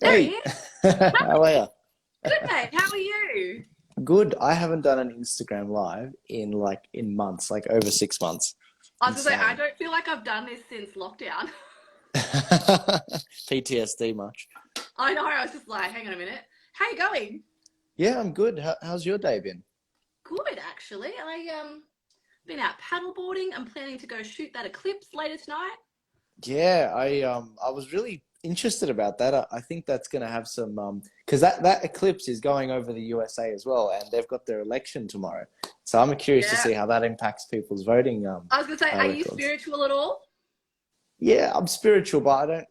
There he Hey, is. how are you? Good, mate. How are you? Good. I haven't done an Instagram live in months, like over 6 months. I was gonna say, I Insane. don't feel like I've done this since lockdown. PTSD much. I know, I was just like, hang on a minute. How you going? Yeah, I'm good. How's your day been? Good, actually. I been out paddleboarding. I'm planning to go shoot that eclipse later tonight. Yeah, I was really interested about that. I think that's going to have some because that eclipse is going over the USA as well, and they've got their election tomorrow. So I'm curious to Yeah. see how that impacts people's voting I was gonna say, are you records. spiritual at all? Yeah, I'm spiritual, but I don't,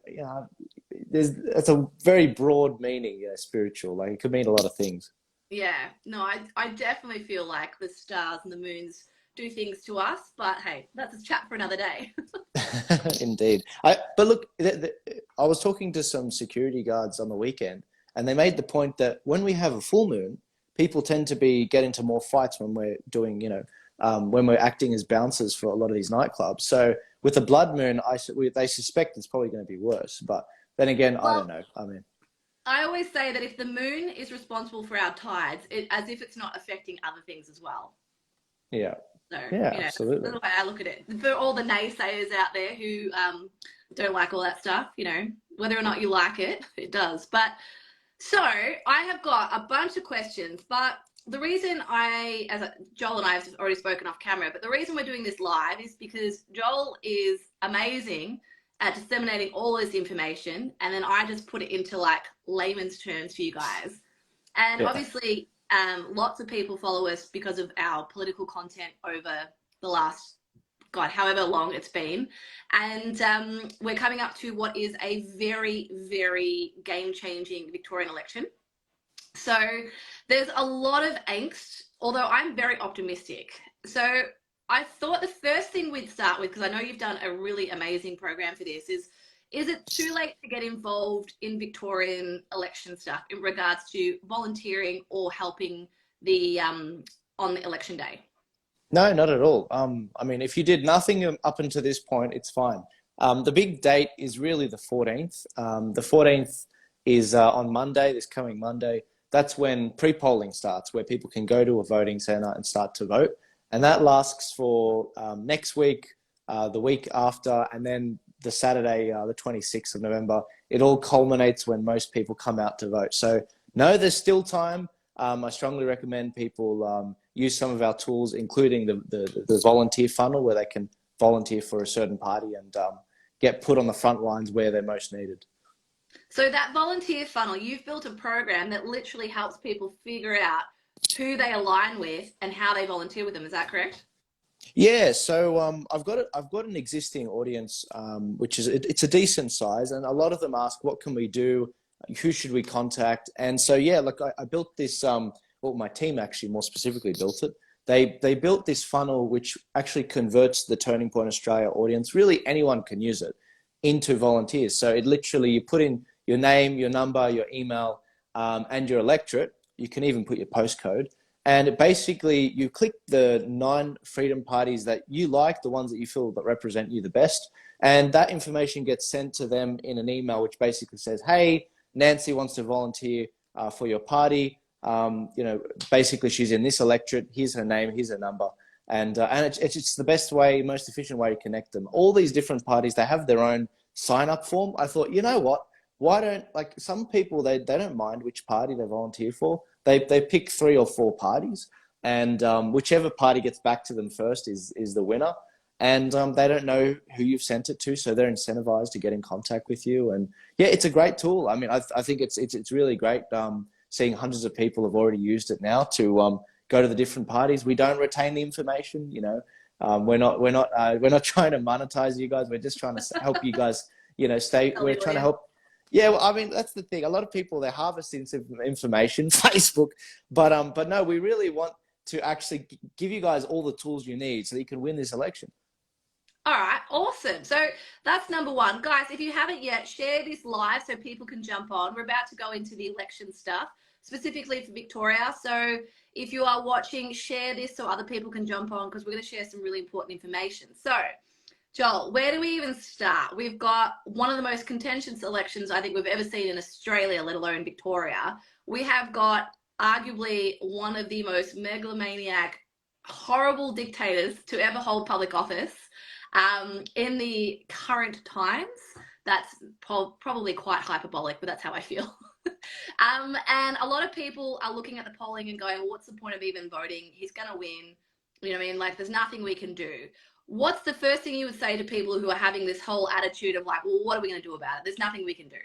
there's it's a very broad meaning, spiritual. Like it could mean a lot of things. Yeah. No, I definitely feel like the stars and the moons do things to us, but hey, that's a chat for another day. Indeed. But look, I was talking to some security guards on the weekend, and they made the point that when we have a full moon, people tend to get into more fights when we're doing, when we're acting as bouncers for a lot of these nightclubs. So with a blood moon, they suspect it's probably going to be worse. But then again, I don't Well, know. I mean, I always say that if the moon is responsible for our tides, as if it's not affecting other things as well. yeah, So, yeah, that's absolutely. the way I look at it. For all the naysayers out there who don't like all that stuff, whether or not you like it, it does. But so I have got a bunch of questions, but the reason Joel and I have already spoken off camera, but the reason we're doing this live is because Joel is amazing at disseminating all this information, and then I just put it into like layman's terms for you guys. And Yeah. obviously, lots of people follow us because of our political content over the last, God, however long it's been. And we're coming up to what is a very, very game changing Victorian election. So there's a lot of angst, although I'm very optimistic. So I thought the first thing we'd start with, because I know you've done a really amazing program for this, is it too late to get involved in Victorian election stuff in regards to volunteering or helping the on the election day? No, not at all. I mean, if you did nothing up until this point, it's fine. The big date is really the 14th. The 14th is on Monday, this coming Monday. That's when pre-polling starts, where people can go to a voting centre and start to vote. And that lasts for next week, the week after, and then the Saturday, the 26th of November. It all culminates when most people come out to vote. So, no, there's still time. I strongly recommend people use some of our tools, including the volunteer funnel, where they can volunteer for a certain party and get put on the front lines where they're most needed. So that volunteer funnel, you've built a program that literally helps people figure out who they align with and how they volunteer with them. Is that correct? Yeah, so I've got an existing audience, which is it's a decent size, and a lot of them ask, "What can we do? Who should we contact?" And so yeah, look, I built this. Well, my team actually more specifically built it. They built this funnel which actually converts the Turning Point Australia audience. Really, anyone can use it into volunteers. So it literally you put in your name, your number, your email, and your electorate. You can even put your postcode and basically, you click the 9 freedom parties that you like, the ones that you feel that represent you the best. And that information gets sent to them in an email, which basically says, hey, Nancy wants to volunteer for your party. Basically, she's in this electorate. Here's her name. Here's her number. And it's the best way, most efficient way to connect them. All these different parties, they have their own sign up form. I thought, you know what? Why don't, like some people, they don't mind which party they volunteer for. They pick 3 or 4 parties, and whichever party gets back to them first is the winner. And they don't know who you've sent it to, so they're incentivized to get in contact with you. And yeah, it's a great tool. I mean, I think it's really great. Seeing hundreds of people have already used it now to go to the different parties. We don't retain the information, we're not trying to monetize you guys. We're just trying to help you guys, stay. Tell We're the trying to audience. help. Yeah, well, I mean that's the thing. A lot of people they harvest information, Facebook, but no, we really want to actually give you guys all the tools you need so that you can win this election. All right, awesome. So that's number one. Guys, if you haven't yet, share this live so people can jump on. We're about to go into the election stuff, specifically for Victoria. So if you are watching, share this so other people can jump on because we're going to share some really important information. So Joel, where do we even start? We've got one of the most contentious elections I think we've ever seen in Australia, let alone Victoria. We have got arguably one of the most megalomaniac, horrible dictators to ever hold public office in the current times. That's probably quite hyperbolic, but that's how I feel. And a lot of people are looking at the polling and going, well, what's the point of even voting? He's going to win. You know what I mean? Like, there's nothing we can do. What's the first thing you would say to people who are having this whole attitude of like, well, what are we going to do about it? There's nothing we can do.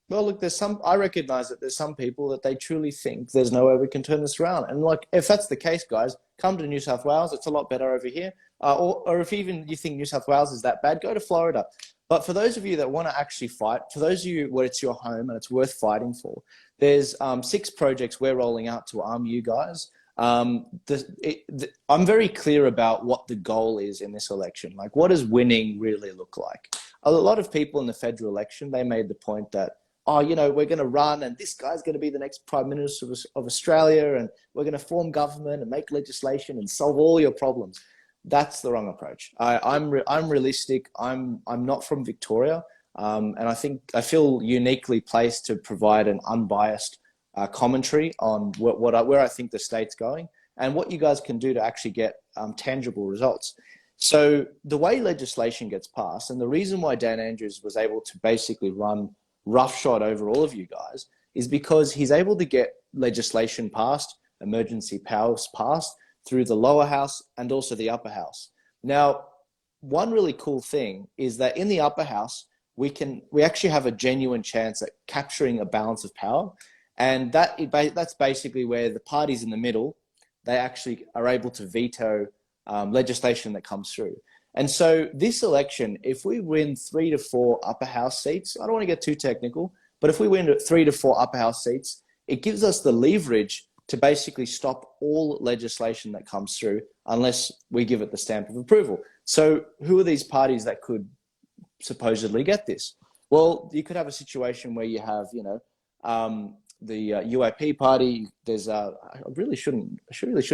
Well, look, I recognize that there's some people that they truly think there's no way we can turn this around. And like, if that's the case, guys, come to New South Wales. It's a lot better over here. Or if even you think New South Wales is that bad, go to Florida. But for those of you that want to actually fight, for those of you where it's your home and it's worth fighting for, there's 6 projects we're rolling out to arm you guys. I'm very clear about what the goal is in this election. Like, what does winning really look like? A lot of people in the federal election, they made the point that, oh, you know, we're going to run and this guy's going to be the next Prime Minister of Australia and we're going to form government and make legislation and solve all your problems. That's the wrong approach. I'm realistic. I'm not from Victoria, and I feel uniquely placed to provide an unbiased commentary on where I think the state's going and what you guys can do to actually get tangible results. So the way legislation gets passed, and the reason why Dan Andrews was able to basically run roughshod over all of you guys, is because he's able to get legislation passed, emergency powers passed, through the lower house and also the upper house. Now, one really cool thing is that in the upper house, we actually have a genuine chance at capturing a balance of power. And that's basically where the parties in the middle, they actually are able to veto legislation that comes through. And so this election, if we win 3 to 4 upper house seats, I don't want to get too technical, but if we win 3 to 4 upper house seats, it gives us the leverage to basically stop all legislation that comes through unless we give it the stamp of approval. So who are these parties that could supposedly get this? Well, you could have a situation where you have, you know, the UAP party. There's I really shouldn't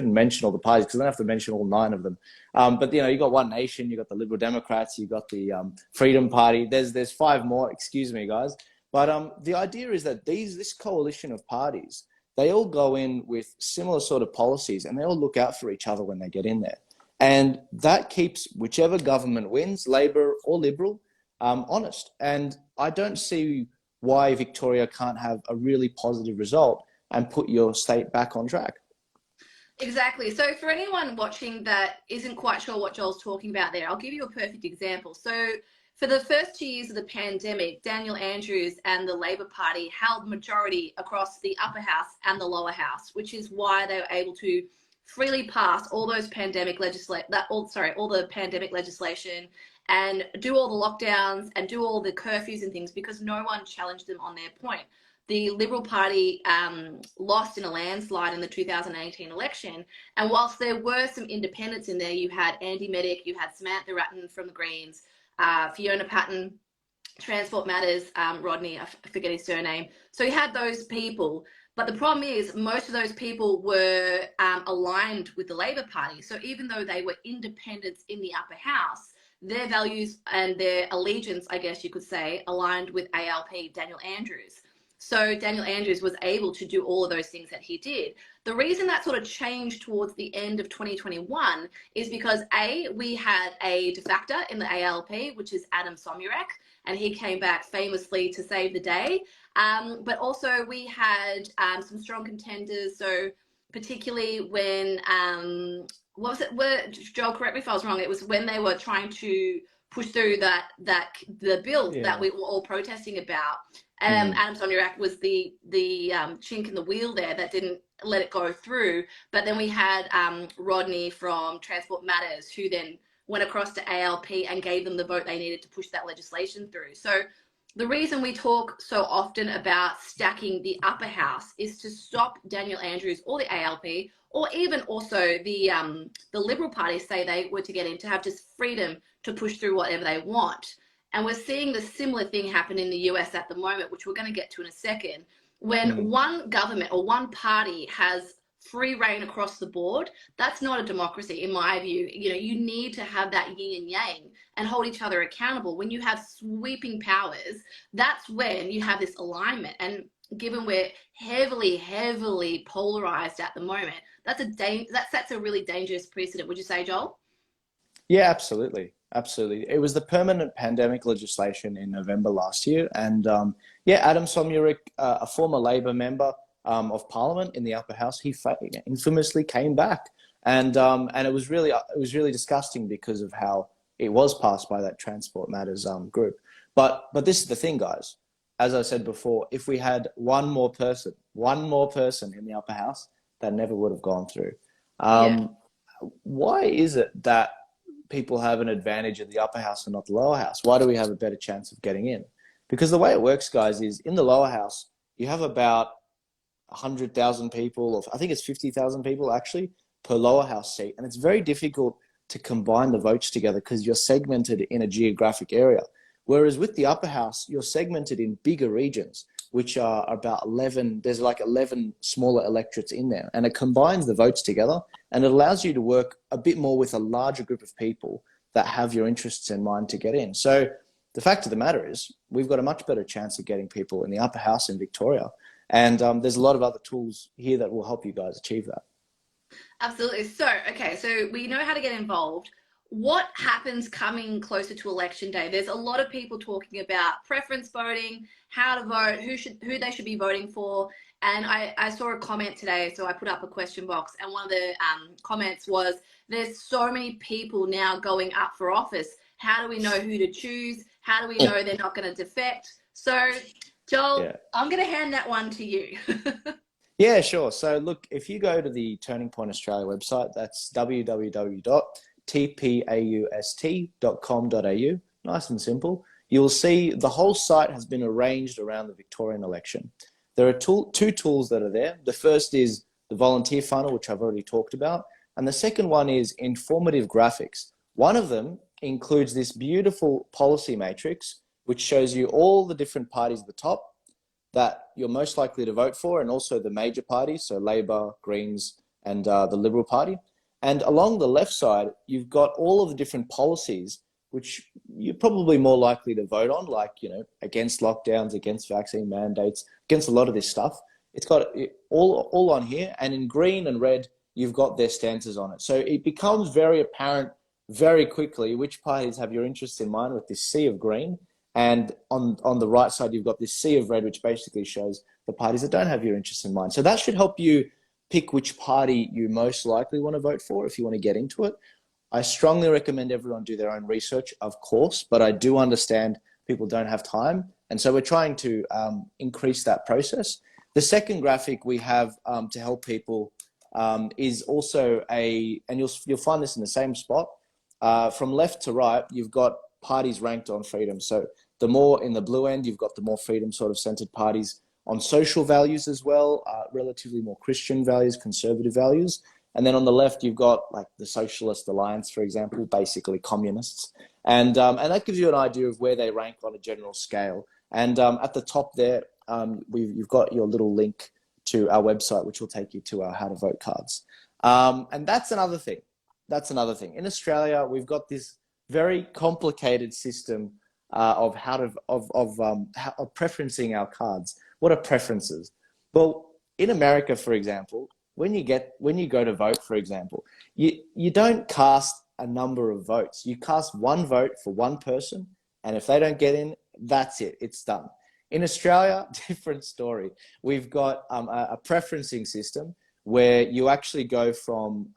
mention all the parties because I don't have to mention all 9 of them. But you know, you got One Nation, you got the Liberal Democrats, you got the Freedom Party. There's 5 more. Excuse me, guys. But the idea is that this coalition of parties, they all go in with similar sort of policies and they all look out for each other when they get in there. And that keeps whichever government wins, Labor or Liberal, honest. And I don't see why Victoria can't have a really positive result and put your state back on track. Exactly. So for anyone watching that isn't quite sure what Joel's talking about there, I'll give you a perfect example. So for the first 2 years of the pandemic, Daniel Andrews and the Labor Party held majority across the upper house and the lower house, which is why they were able to freely pass all those pandemic all the pandemic legislation and do all the lockdowns and do all the curfews and things because no one challenged them on their point. The Liberal Party lost in a landslide in the 2018 election. And whilst there were some independents in there, you had Andy Meddick, you had Samantha Ratton from the Greens, Fiona Patten, Transport Matters, Rodney, I forget his surname. So you had those people. But the problem is most of those people were aligned with the Labor Party. So even though they were independents in the upper house, their values and their allegiance, I guess you could say, aligned with ALP, Daniel Andrews. So Daniel Andrews was able to do all of those things that he did. The reason that sort of changed towards the end of 2021 is because we had a defector in the ALP, which is Adam Somyurek, and he came back famously to save the day. But also we had some strong contenders. So particularly when, what was it? Joel, correct me if I was wrong. It was when they were trying to push through the bill that we were all protesting about. Adam Somyurek was the chink in the wheel there that didn't let it go through. But then we had Rodney from Transport Matters, who then went across to ALP and gave them the vote they needed to push that legislation through. So the reason we talk so often about stacking the upper house is to stop Daniel Andrews or the ALP, or even also the Liberal Party, say they were to get in, to have just freedom to push through whatever they want. And we're seeing the similar thing happen in the US at the moment, which we're going to get to in a second, when one government or one party has free reign across the board, that's not a democracy, in my view. You know, you need to have that yin and yang and hold each other accountable. When you have sweeping powers, that's when you have this alignment. And given we're heavily polarized at the moment, that sets a really dangerous precedent. Would you say, Joel? Yeah, absolutely. Absolutely. It was the permanent pandemic legislation in November last year. And yeah, Adam Somyurek, a former Labor member of Parliament in the upper house, he infamously came back. And it was really disgusting because of how it was passed by that Transport Matters group. But this is the thing, guys. As I said before, if we had one more person in the upper house, that never would have gone through. Yeah. Why is it that people have an advantage in the upper house and not the lower house? Why do we have a better chance of getting in? Because the way it works, guys, is in the lower house, you have about 100,000 people, or I think it's 50,000 people actually, per lower house seat. And it's very difficult to combine the votes together because you're segmented in a geographic area. Whereas with the upper house, you're segmented in bigger regions, which are about 11, there's like 11 smaller electorates in there. And it combines the votes together and it allows you to work a bit more with a larger group of people that have your interests in mind to get in. So the fact of the matter is we've got a much better chance of getting people in the upper house in Victoria. And there's a lot of other tools here that will help you guys achieve that. Absolutely. So, okay, so we know how to get involved. What happens coming closer to election day? There's a lot of people talking about preference voting, how to vote, who they should be voting for. And I saw a comment today, so I put up a question box, and one of the comments was, there's so many people now going up for office. How do we know who to choose? How do we know they're not going to defect? So, Joel, yeah. I'm going to hand that one to you. Yeah, sure. So look, if you go to the Turning Point Australia website, that's www.tpaust.com.au, nice and simple. You'll see the whole site has been arranged around the Victorian election. There are two tools that are there. The first is the volunteer funnel, which I've already talked about. And the second one is informative graphics. One of them includes this beautiful policy matrix, which shows you all the different parties at the top that you're most likely to vote for, and also the major parties, so Labor, Greens, and the Liberal Party. And along the left side, you've got all of the different policies which you're probably more likely to vote on, like, you know, against lockdowns, against vaccine mandates, against a lot of this stuff. It's got it all on here. And in green and red, you've got their stances on it. So it becomes very apparent very quickly which parties have your interests in mind with this sea of green. And on the right side, you've got this sea of red, which basically shows the parties that don't have your interests in mind. So that should help you pick which party you most likely want to vote for if you want to get into it. I strongly recommend everyone do their own research, of course, but I do understand people don't have time. And so we're trying to increase that process. The second graphic we have to help people is also and you'll find this in the same spot. From left to right, you've got parties ranked on freedom. So the more in the blue end, you've got the more freedom sort of centered parties on social values as well, relatively more Christian values, conservative values. And then on the left, you've got like the Socialist Alliance, for example, basically communists. And that gives you an idea of where they rank on a general scale. And at the top there, you've got your little link to our website, which will take you to our how to vote cards. And that's another thing. In Australia, we've got this very complicated system of preferencing our cards. What are preferences? Well, in America, for example, when you go to vote, for example, you don't cast a number of votes. You cast one vote for one person, and if they don't get in, that's it. It's done. In Australia, different story. We've got a preferencing system where you actually go from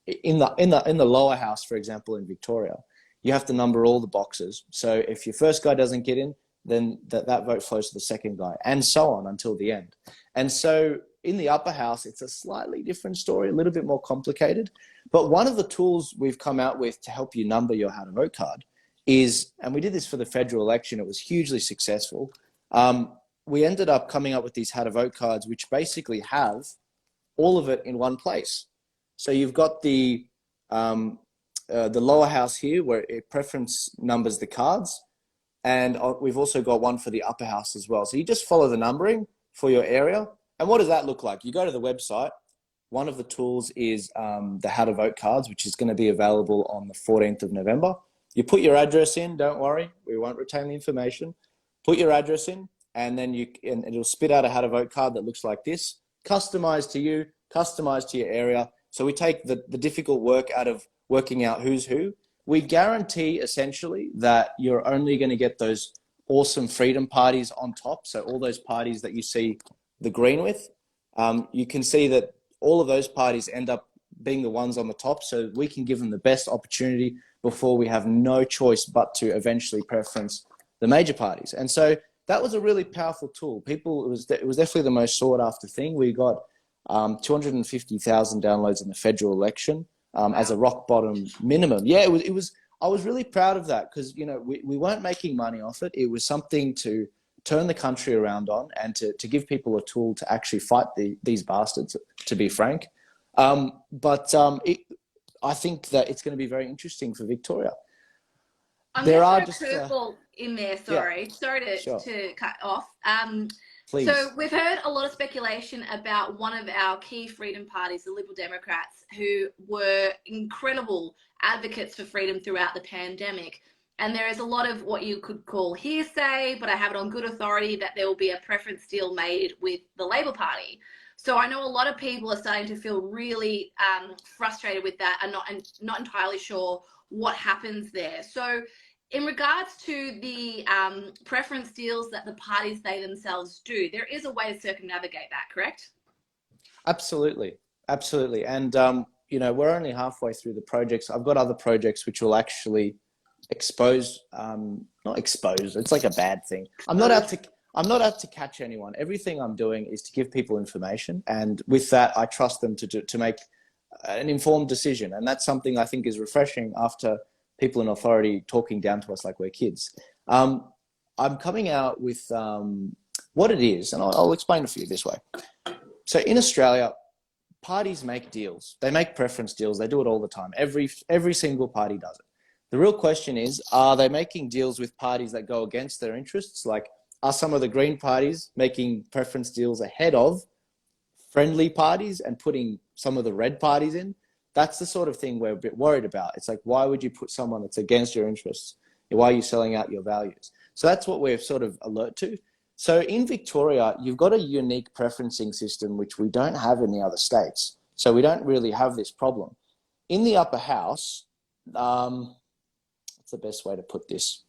in the lower house, for example, in Victoria, you have to number all the boxes. So if your first guy doesn't get in, then that vote flows to the second guy, and so on until the end. And so in the upper house, it's a slightly different story, a little bit more complicated. But one of the tools we've come out with to help you number your how to vote card is, and we did this for the federal election, it was hugely successful. We ended up coming up with these how to vote cards, which basically have all of it in one place. So you've got the lower house here where it preference numbers the cards. And we've also got one for the upper house as well. So you just follow the numbering for your area. And what does that look like? You go to the website One of the tools is the How to Vote cards, which is going to be available on the 14th of November. You put your address in, don't worry, we won't retain the information. Put your address in, and then and it'll spit out a How to Vote card that looks like this, customized to you, customized to your area. So we take the difficult work out of working out who's who. We guarantee essentially that you're only going to get those awesome freedom parties on top. So all those parties that you see the green with, you can see that all of those parties end up being the ones on the top. So we can give them the best opportunity before we have no choice but to eventually preference the major parties. And so that was a really powerful tool. It was definitely the most sought after thing. We got 250,000 downloads in the federal election as a rock bottom minimum. Yeah, it was. I was really proud of that because, you know, we weren't making money off it. It was something to turn the country around on and to give people a tool to actually fight these bastards, to be frank. I think that it's going to be very interesting for Victoria. I'm going to put a curveball in there, sorry. Yeah, sorry sure. to cut off. Please. So we've heard a lot of speculation about one of our key freedom parties, the Liberal Democrats, who were incredible advocates for freedom throughout the pandemic. And there is a lot of what you could call hearsay, but I have it on good authority that there will be a preference deal made with the Labor Party. So I know a lot of people are starting to feel really frustrated with that and not entirely sure what happens there. So in regards to the preference deals that the parties they themselves do, there is a way to circumnavigate that, correct? Absolutely. Absolutely. And, you know, we're only halfway through the projects. I've got other projects which will actually expose, not expose, it's like a bad thing. I'm not out to catch anyone. Everything I'm doing is to give people information. And with that, I trust them to make an informed decision. And that's something I think is refreshing after people in authority talking down to us like we're kids. I'm coming out with what it is, and I'll explain it for you this way. So in Australia, parties make deals. They make preference deals. They do it all the time. Every single party does it. The real question is, are they making deals with parties that go against their interests? Like, are some of the Green parties making preference deals ahead of friendly parties and putting some of the red parties in? That's the sort of thing we're a bit worried about. It's like, why would you put someone that's against your interests? Why are you selling out your values? So that's what we're sort of alert to. So in Victoria, you've got a unique preferencing system, which we don't have in the other states. So we don't really have this problem. In the upper house, what's the best way to put this?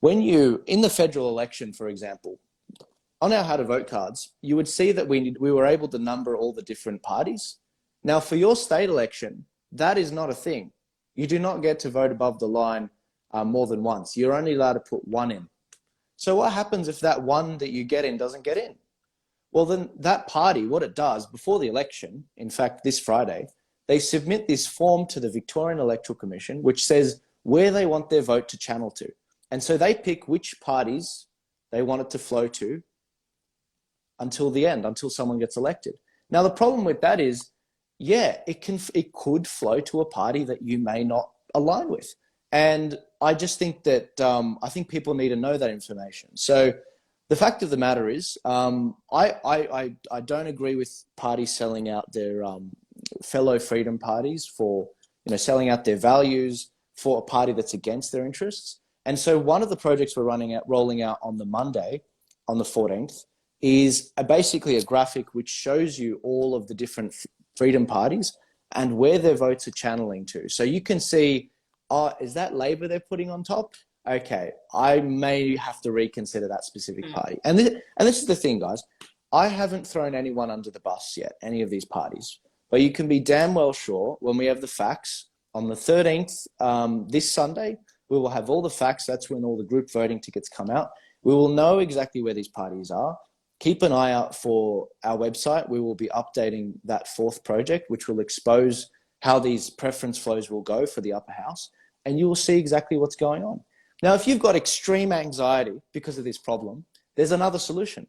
In the federal election, for example, on our How to Vote cards, you would see that we were able to number all the different parties. Now, for your state election, that is not a thing. You do not get to vote above the line more than once. You're only allowed to put one in. So what happens if that one that you get in doesn't get in? Well, then that party, what it does before the election, in fact, this Friday, they submit this form to the Victorian Electoral Commission, which says where they want their vote to channel to. And so they pick which parties they want it to flow to until the end, until someone gets elected. Now, the problem with that is, yeah, it could flow to a party that you may not align with. And I just think that, I think people need to know that information. So the fact of the matter is, I don't agree with parties selling out their fellow freedom parties for, you know, selling out their values for a party that's against their interests. And so one of the projects we're rolling out on the Monday, on the 14th, is basically a graphic which shows you all of the different freedom parties and where their votes are channeling to. So you can see, is that Labor they're putting on top? Okay, I may have to reconsider that specific party. And this is the thing, guys. I haven't thrown anyone under the bus yet, any of these parties. But you can be damn well sure when we have the facts on the 13th, this Sunday, we will have all the facts. That's when all the group voting tickets come out. We will know exactly where these parties are. Keep an eye out for our website. We will be updating that fourth project, which will expose how these preference flows will go for the upper house. And you will see exactly what's going on. Now, if you've got extreme anxiety because of this problem, there's another solution.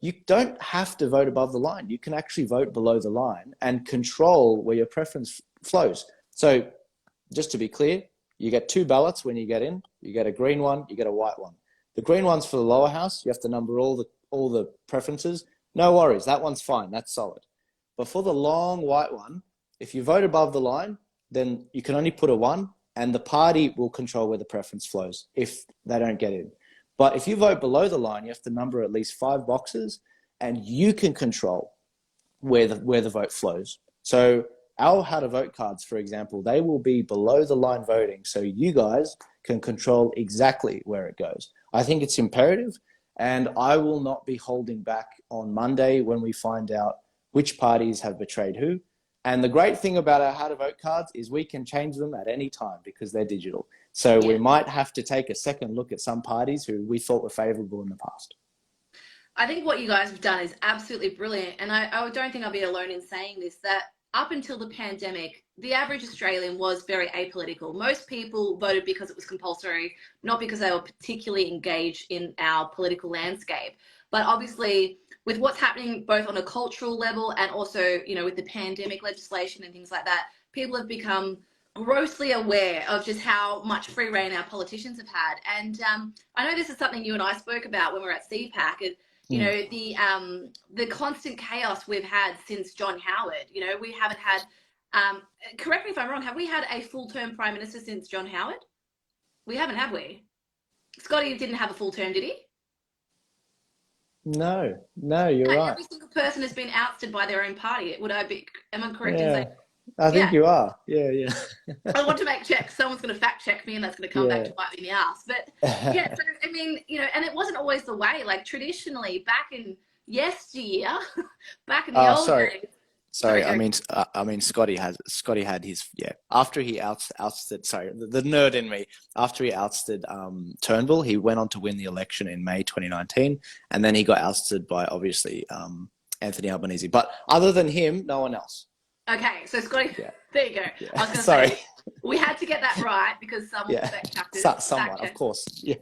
You don't have to vote above the line. You can actually vote below the line and control where your preference flows. So just to be clear, you get two ballots when you get in. You get a green one, you get a white one. The green one's for the lower house. You have to number all the preferences. No worries, that one's fine, that's solid. But for the long white one, if you vote above the line, then you can only put a 1, and the party will control where the preference flows if they don't get in. But if you vote below the line, you have to number at least 5 boxes, and you can control where the vote flows. So our how to vote cards, for example, they will be below the line voting, so you guys can control exactly where it goes. I think it's imperative, and I will not be holding back on Monday when we find out which parties have betrayed who. And the great thing about our how to vote cards is we can change them at any time because they're digital. So we might have to take a second look at some parties who we thought were favorable in the past. I think what you guys have done is absolutely brilliant. And I don't think I'll be alone in saying this, that up until the pandemic, the average Australian was very apolitical. Most people voted because it was compulsory, not because they were particularly engaged in our political landscape. But obviously, with what's happening both on a cultural level and also, you know, with the pandemic legislation and things like that, people have become grossly aware of just how much free reign our politicians have had. And I know this is something you and I spoke about when we were at CPAC. You know, the constant chaos we've had since John Howard. You know, we haven't had, correct me if I'm wrong, have we had a full-term Prime Minister since John Howard? We haven't, have we? Scotty didn't have a full term, did he? No, you're right. Every single person has been ousted by their own party. Am I correct in saying? I think you are. Yeah. I want to make checks. Someone's going to fact check me and that's going to come back to bite me in the ass. But yeah, so I mean, you know, and it wasn't always the way. Like traditionally back in yesteryear, back in the old days. Sorry, I mean, Scotty had his, after he ousted, the nerd in me, after he ousted Turnbull, he went on to win the election in May 2019, and then he got ousted by, obviously, Anthony Albanese. But other than him, no one else. Okay, so Scotty, there you go. Yeah. I was going to say, we had to get that right because someone someone, of course. Yeah.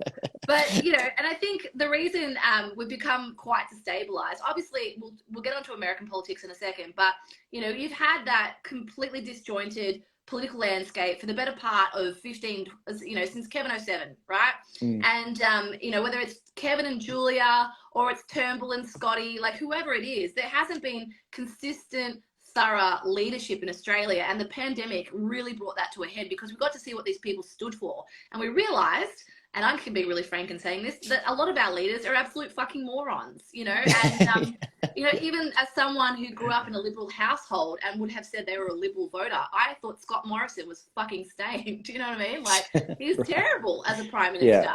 But, you know, and I think the reason we've become quite destabilized, obviously, we'll get onto American politics in a second, but, you know, you've had that completely disjointed political landscape for the better part of 15, you know, since Kevin 07, right? And, you know, whether it's Kevin and Julia or it's Turnbull and Scotty, like whoever it is, there hasn't been consistent, thorough leadership in Australia, and the pandemic really brought that to a head because we got to see what these people stood for, and we realized, and I can be really frank in saying this, that a lot of our leaders are absolute fucking morons, you know. And you know, even as someone who grew up in a Liberal household and would have said they were a Liberal voter, I thought Scott Morrison was fucking staying. Do you know what I mean? Like, he's terrible as a Prime Minister.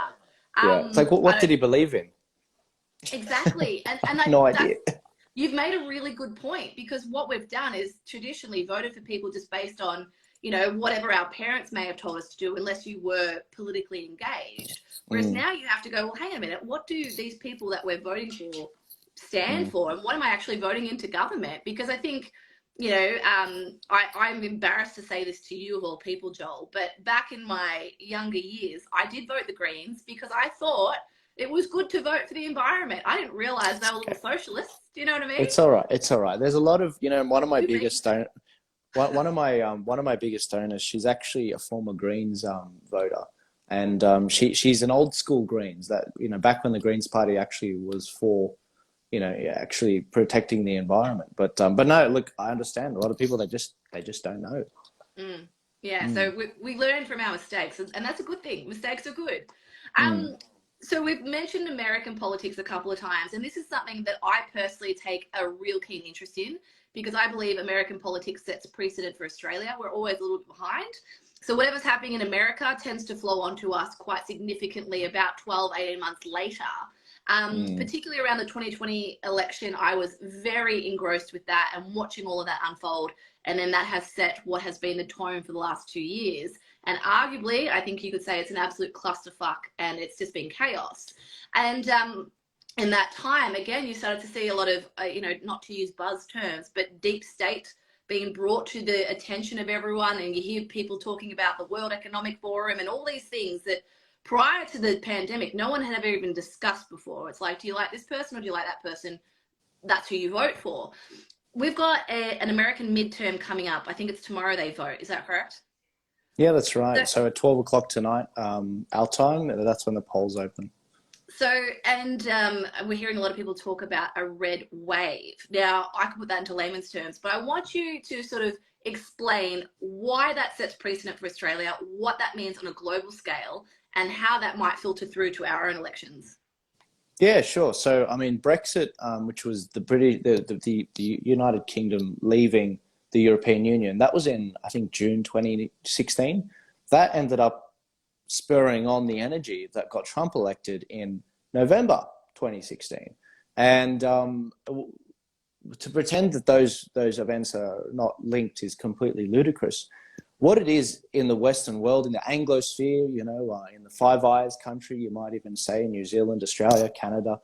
It's like, what did he believe in? Exactly. And no idea. You've made a really good point, because what we've done is traditionally voted for people just based on, you know, whatever our parents may have told us to do, unless you were politically engaged. Whereas now you have to go, well, hang on a minute, what do these people that we're voting for stand for? And what am I actually voting into government? Because I think, you know, I'm embarrassed to say this to you of all people, Joel, but back in my younger years, I did vote the Greens because I thought it was good to vote for the environment. I didn't realize they were little socialists. Do you know what I mean? It's all right. There's a lot of, you know, one of my biggest donors, she's actually a former Greens voter, and she's an old school Greens that, you know, back when the Greens Party actually was for, you know, actually protecting the environment. But no, look, I understand a lot of people, they just don't know. So we learn from our mistakes, and that's a good thing. Mistakes are good. So we've mentioned American politics a couple of times, and this is something that I personally take a real keen interest in, because I believe American politics sets precedent for Australia. We're always a little bit behind. So whatever's happening in America tends to flow onto us quite significantly about 12, 18 months later. Particularly around the 2020 election, I was very engrossed with that and watching all of that unfold. And then that has set what has been the tone for the last 2 years. And arguably, I think you could say it's an absolute clusterfuck, and it's just been chaos. And in that time, again, you started to see a lot of, you know, not to use buzz terms, but deep state being brought to the attention of everyone. And you hear people talking about the World Economic Forum and all these things that prior to the pandemic, no one had ever even discussed before. It's like, do you like this person or do you like that person? That's who you vote for. We've got an American midterm coming up. I think it's tomorrow they vote. Is that correct? Yeah, that's right. So at 12 o'clock tonight, our time, that's when the polls open. So, and we're hearing a lot of people talk about a red wave. Now, I can put that into layman's terms, but I want you to sort of explain why that sets precedent for Australia, what that means on a global scale, and how that might filter through to our own elections. Yeah, sure. So, I mean, Brexit, which was the British, the United Kingdom leaving the European Union, that was in, I think, June 2016. That ended up spurring on the energy that got Trump elected in November 2016. And to pretend that those events are not linked is completely ludicrous. What it is in the Western world, in the Anglosphere, in the Five Eyes country, you might even say New Zealand, Australia, Canada,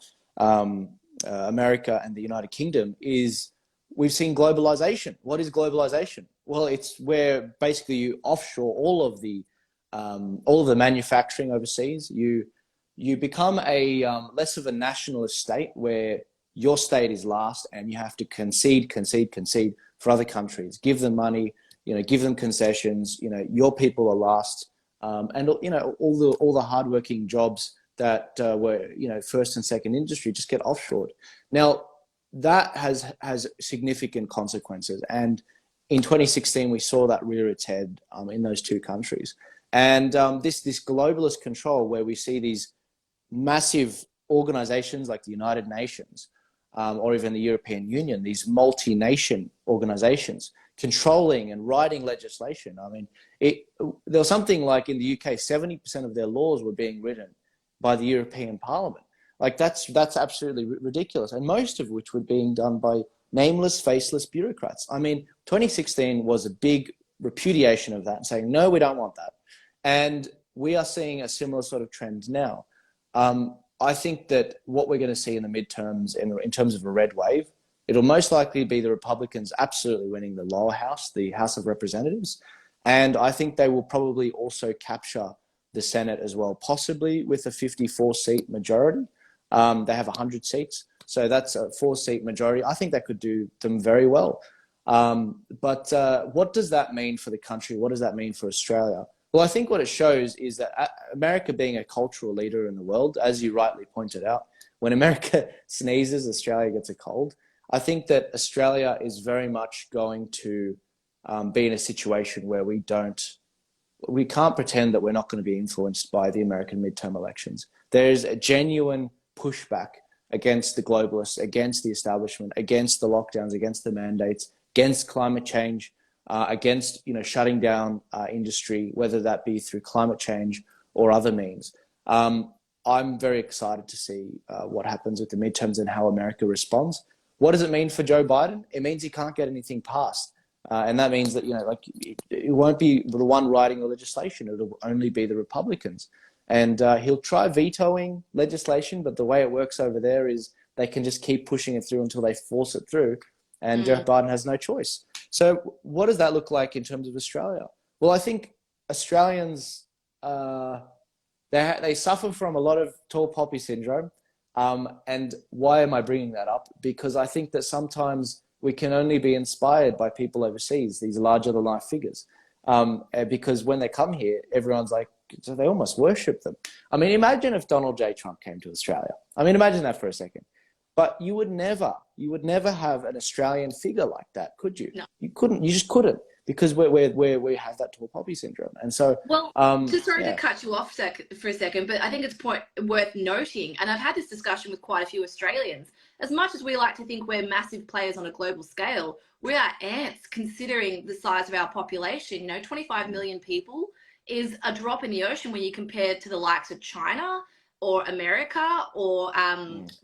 America, and the United Kingdom, is we've seen globalization. What is globalization? Well, it's where basically you offshore all of the manufacturing overseas. You become a less of a nationalist state where your state is last, and you have to concede for other countries. Give them money, give them concessions. Your people are last, and all the hardworking jobs that were first and second industry just get offshored. Now that has significant consequences, and in 2016 we saw that rear its head in those two countries, and this globalist control where we see these massive organizations like the United Nations, or even the European Union, these multi-nation organizations controlling and writing legislation. I mean, there was something like in the UK, 70% of their laws were being written by the European Parliament. Like that's absolutely ridiculous, and most of which were being done by nameless, faceless bureaucrats. I mean, 2016 was a big repudiation of that and saying, no, we don't want that. And we are seeing a similar sort of trend now. I think that what we're going to see in the midterms in terms of a red wave, it'll most likely be the Republicans absolutely winning the lower house, the House of Representatives. And I think they will probably also capture the Senate as well, possibly with a 54-seat majority. They have 100 seats, so that's a 4-seat majority. I think that could do them very well. But what does that mean for the country? What does that mean for Australia? Well, I think what it shows is that America, being a cultural leader in the world, as you rightly pointed out, when America sneezes, Australia gets a cold. I think that Australia is very much going to be in a situation where we can't pretend that we're not going to be influenced by the American midterm elections. There's a genuine pushback against the globalists, against the establishment, against the lockdowns, against the mandates, against climate change, against shutting down industry, whether that be through climate change or other means. I'm very excited to see what happens with the midterms and how America responds. What does it mean for Joe Biden? It means he can't get anything passed. And that means that, it won't be the one writing the legislation. It'll only be the Republicans. And he'll try vetoing legislation, but the way it works over there is they can just keep pushing it through until they force it through. And Joe Biden has no choice. So what does that look like in terms of Australia? Well, I think Australians, they suffer from a lot of tall poppy syndrome. And why am I bringing that up? Because I think that sometimes we can only be inspired by people overseas, these larger than life figures. Because when they come here, everyone's like, so they almost worship them. I mean, imagine if Donald J. Trump came to Australia. I mean, imagine that for a second. But you would never have an Australian figure like that, could you? No. You just couldn't, because we have that tall poppy syndrome. And so, well, sorry to cut you off for a second, but I think it's worth noting, and I've had this discussion with quite a few Australians. As much as we like to think we're massive players on a global scale, we are ants considering the size of our population. 25 million people is a drop in the ocean when you compare to the likes of China or America or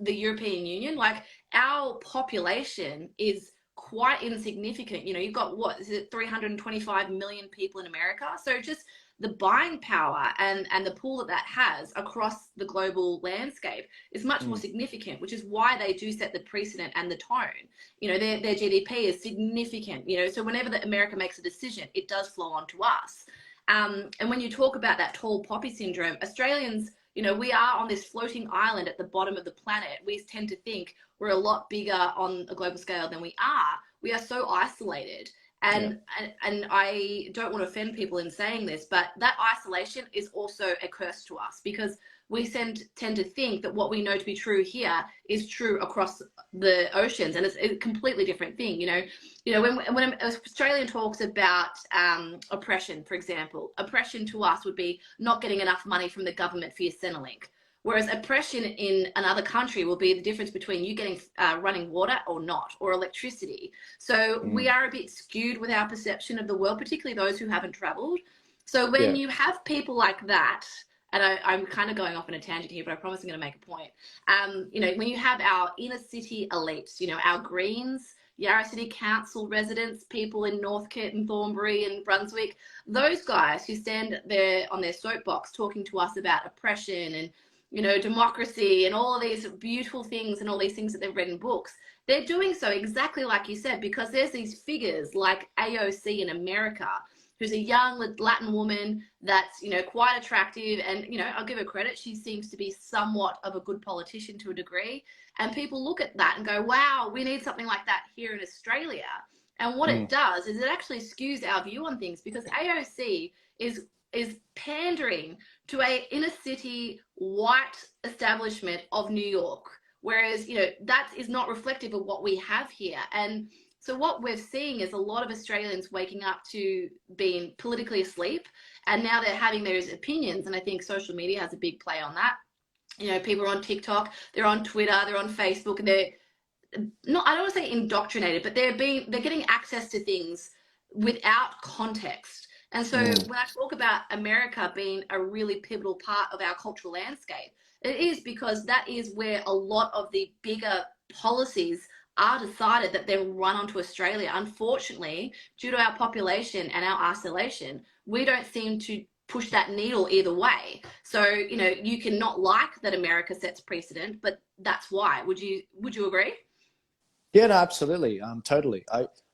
the European Union. Like, our population is quite insignificant. You've got, 325 million people in America. So just the buying power and the pool that has across the global landscape is much more significant, which is why they do set the precedent and the tone. Their GDP is significant, so whenever America makes a decision, it does flow on to us. And when you talk about that tall poppy syndrome, Australians, we are on this floating island at the bottom of the planet. We tend to think we're a lot bigger on a global scale than we are. We are so isolated. And I don't want to offend people in saying this, but that isolation is also a curse to us, because tend to think that what we know to be true here is true across the oceans, and it's a completely different thing. When an Australian talks about oppression, for example, oppression to us would be not getting enough money from the government for your Centrelink. Whereas oppression in another country will be the difference between you getting running water or not, or electricity. So we are a bit skewed with our perception of the world, particularly those who haven't traveled. So when you have people like that, and I'm kind of going off on a tangent here, but I promise I'm going to make a point. When you have our inner city elites, our Greens, Yarra City Council residents, people in Northcote and Thornbury and Brunswick, those guys who stand there on their soapbox talking to us about oppression and democracy and all of these beautiful things and all these things that they've read in books, they're doing so exactly like you said, because there's these figures like AOC in America, who's a young Latin woman that's, quite attractive. And, I'll give her credit. She seems to be somewhat of a good politician to a degree. And people look at that and go, wow, we need something like that here in Australia. And what it does is it actually skews our view on things, because AOC is pandering to a inner city white establishment of New York, whereas that is not reflective of what we have here. And so what we're seeing is a lot of Australians waking up to being politically asleep, and now they're having those opinions. And I think social media has a big play on that. People are on TikTok, they're on Twitter, they're on Facebook, and they're not, I don't want to say indoctrinated, but they're getting access to things without context. And so when I talk about America being a really pivotal part of our cultural landscape, it is because that is where a lot of the bigger policies are decided that they'll run onto Australia. Unfortunately, due to our population and our isolation, we don't seem to push that needle either way. So, you can not like that America sets precedent, but that's why. Would you agree? Yeah, no, absolutely. Totally.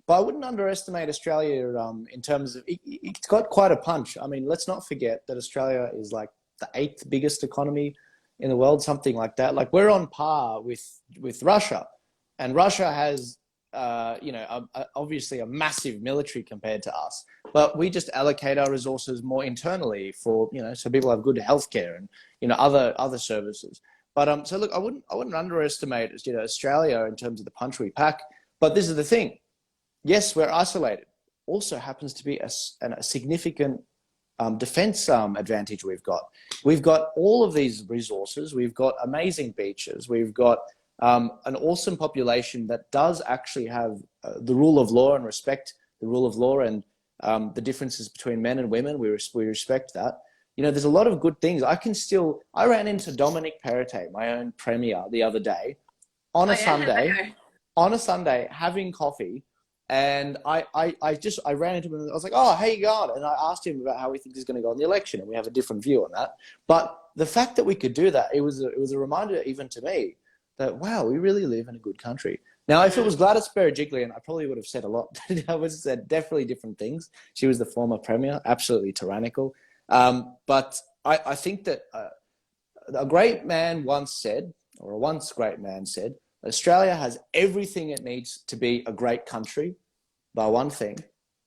But I wouldn't underestimate Australia in terms of it's got quite a punch. I mean, let's not forget that Australia is like the 8th biggest economy in the world, something like that. Like, we're on par with Russia, and Russia has obviously a massive military compared to us. But we just allocate our resources more internally for so people have good healthcare and other services. But so look, I wouldn't underestimate Australia in terms of the punch we pack. But this is the thing. Yes, we're isolated. Also happens to be a significant defense advantage we've got. We've got all of these resources. We've got amazing beaches. We've got an awesome population that does actually have the rule of law and respect the rule of law and the differences between men and women. We respect that. There's a lot of good things. I ran into Dominic Perrottet, my own premier, the other day on a Sunday having coffee. And I ran into him and I was like, oh, how you going? And I asked him about how he thinks he's going to go in the election, and we have a different view on that. But the fact that we could do that, it was a reminder even to me that, wow, we really live in a good country. Now, if it was Gladys Berejiklian, I probably would have said a lot. I would have said definitely different things. She was the former premier, absolutely tyrannical. But I think that a great man once said, or a once great man said, Australia has everything it needs to be a great country, by one thing,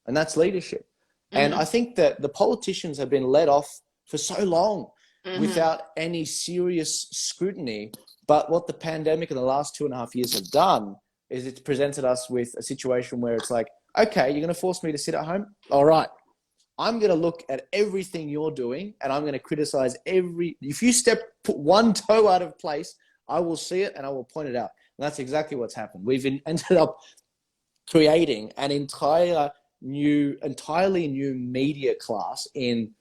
and that's leadership. And I think that the politicians have been let off for so long without any serious scrutiny. But what the pandemic in the last 2.5 years have done is it's presented us with a situation where it's like, okay, you're going to force me to sit at home? All right. I'm going to look at everything you're doing, and I'm going to criticize if you put one toe out of place, I will see it and I will point it out. And that's exactly what's happened. We've ended up creating an entirely new media class in,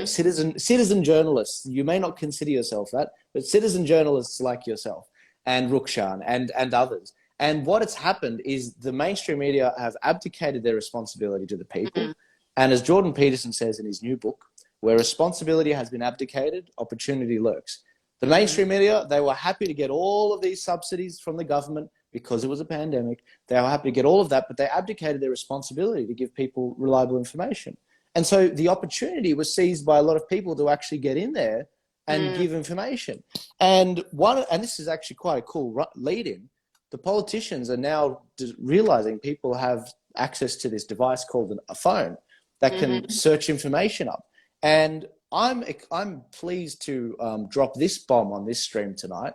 citizen journalists. You may not consider yourself that, but citizen journalists like yourself and Rukshan and others. And what has happened is the mainstream media have abdicated their responsibility to the people. And as Jordan Peterson says in his new book, where responsibility has been abdicated, opportunity lurks. The mainstream media, they were happy to get all of these subsidies from the government because it was a pandemic. They were happy to get all of that, but they abdicated their responsibility to give people reliable information. And so the opportunity was seized by a lot of people to actually get in there and give information. And this is actually quite a cool lead-in. The politicians are now realizing people have access to this device called a phone that can search information up. And I'm pleased to drop this bomb on this stream tonight.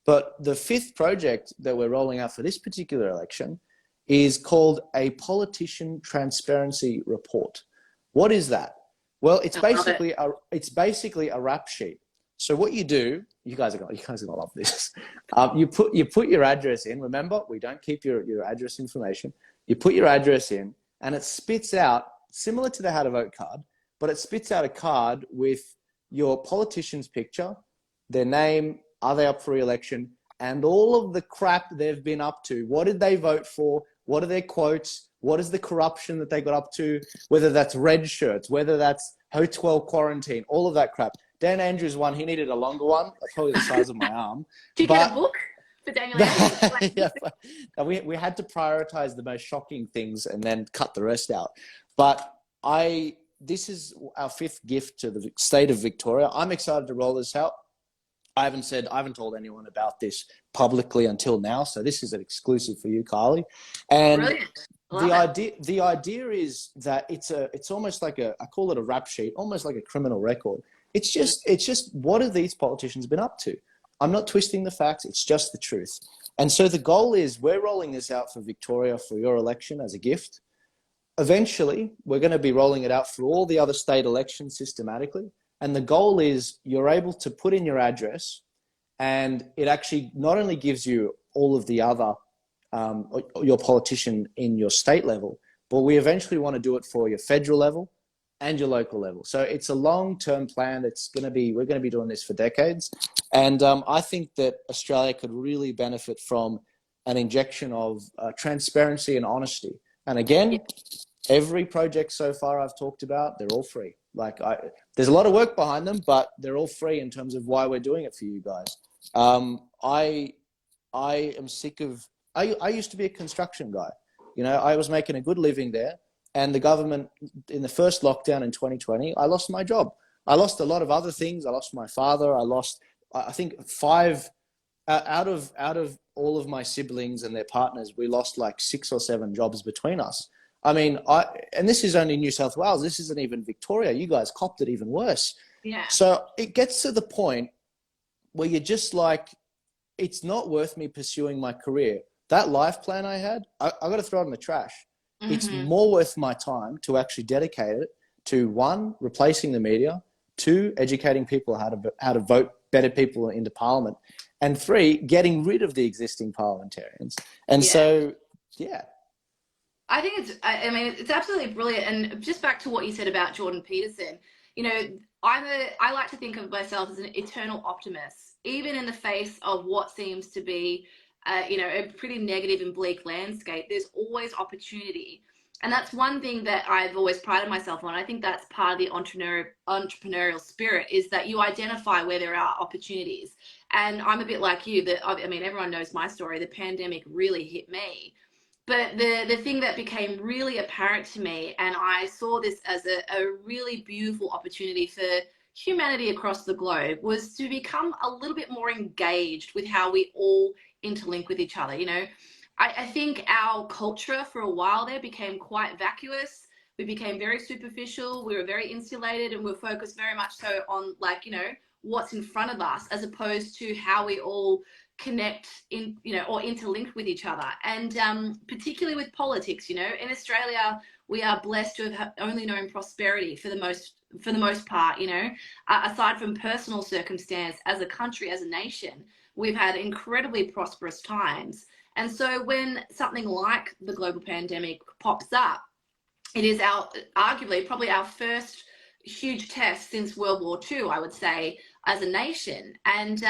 But the fifth project that we're rolling out for this particular election is called a politician transparency report. What is that? Well, it's basically a rap sheet. So what you do, you guys are gonna love this. You put your address in. Remember, we don't keep your address information. You put your address in, and it spits out, similar to the how to vote card, but it spits out a card with your politician's picture, their name, are they up for re-election, and all of the crap they've been up to. What did they vote for? What are their quotes? What is the corruption that they got up to? Whether that's red shirts, whether that's hotel quarantine, all of that crap. Dan Andrews one, he needed a longer one, probably the size of my arm. Do you get a book for Daniel Andrews? Yeah, we had to prioritize the most shocking things and then cut the rest out. But this is our fifth gift to the state of Victoria. I'm excited to roll this out. I haven't told anyone about this publicly until now, so this is an exclusive for you, Kylie. And the idea is that it's almost like I call it a rap sheet, almost like a criminal record. It's just what have these politicians been up to? I'm not twisting the facts, it's just the truth. And so the goal is we're rolling this out for Victoria for your election as a gift. Eventually, we're going to be rolling it out for all the other state elections systematically. And the goal is you're able to put in your address, and it actually not only gives you all of the other, your politician in your state level, but we eventually want to do it for your federal level and your local level. So it's a long-term plan. We're going to be doing this for decades. And I think that Australia could really benefit from an injection of transparency and honesty. And again, every project so far I've talked about, they're all free. There's a lot of work behind them, but they're all free in terms of why we're doing it for you guys. I am sick of. I used to be a construction guy. I was making a good living there, and the government in the first lockdown in 2020, I lost my job. I lost a lot of other things. I lost my father. I lost, I think, 5 out of all of my siblings and their partners. We lost like 6 or 7 jobs between us. I mean, and this is only New South Wales. This isn't even Victoria. You guys copped it even worse. Yeah. So it gets to the point where you're just like, it's not worth me pursuing my career. That life plan I had, I got to throw it in the trash. Mm-hmm. It's more worth my time to actually dedicate it to 1, replacing the media, 2, educating people how to vote better people into parliament, and 3, getting rid of the existing parliamentarians. And so, yeah. I think it's absolutely brilliant. And just back to what you said about Jordan Peterson, I like to think of myself as an eternal optimist, even in the face of what seems to be, a pretty negative and bleak landscape. There's always opportunity. And that's one thing that I've always prided myself on. I think that's part of the entrepreneurial spirit, is that you identify where there are opportunities. And I'm a bit like you, that everyone knows my story. The pandemic really hit me. But the thing that became really apparent to me, and I saw this as a really beautiful opportunity for humanity across the globe, was to become a little bit more engaged with how we all interlink with each other. I think our culture for a while there became quite vacuous. We became very superficial. We were very insulated, and we were focused very much so on what's in front of us, as opposed to how we all connect or interlinked with each other. And particularly with politics, in Australia, we are blessed to have only known prosperity for the most part. Aside from personal circumstance, as a country, as a nation, we've had incredibly prosperous times. And so when something like the global pandemic pops up, it is arguably probably our first huge test since World War II, I would say, as a nation. And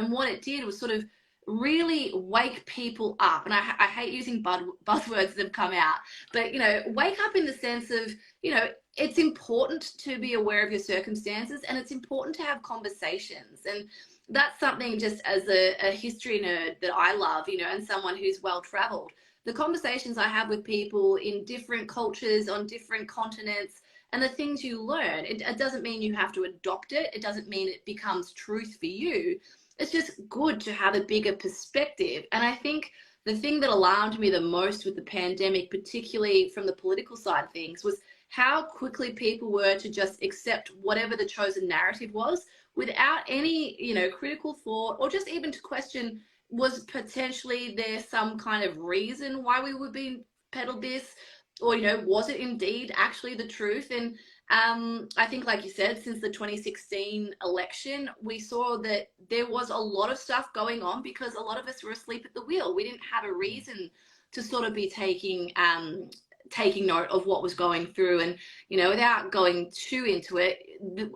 what it did was sort of really wake people up. And I hate using buzzwords that have come out, but, wake up in the sense of, it's important to be aware of your circumstances, and it's important to have conversations. And that's something, just as a history nerd, that I love, and someone who's well-traveled. The conversations I have with people in different cultures, on different continents, and the things you learn, it doesn't mean you have to adopt it. It doesn't mean it becomes truth for you. It's just good to have a bigger perspective. And I think the thing that alarmed me the most with the pandemic, particularly from the political side of things, was how quickly people were to just accept whatever the chosen narrative was without any, you know, critical thought, or just even to question, was potentially there some kind of reason why we were being peddled this? Or, you know, was it indeed actually the truth? And I think, like you said, since the 2016 election, we saw that there was a lot of stuff going on because a lot of us were asleep at the wheel. We didn't have a reason to sort of be taking note of what was going through. And, you know, without going too into it,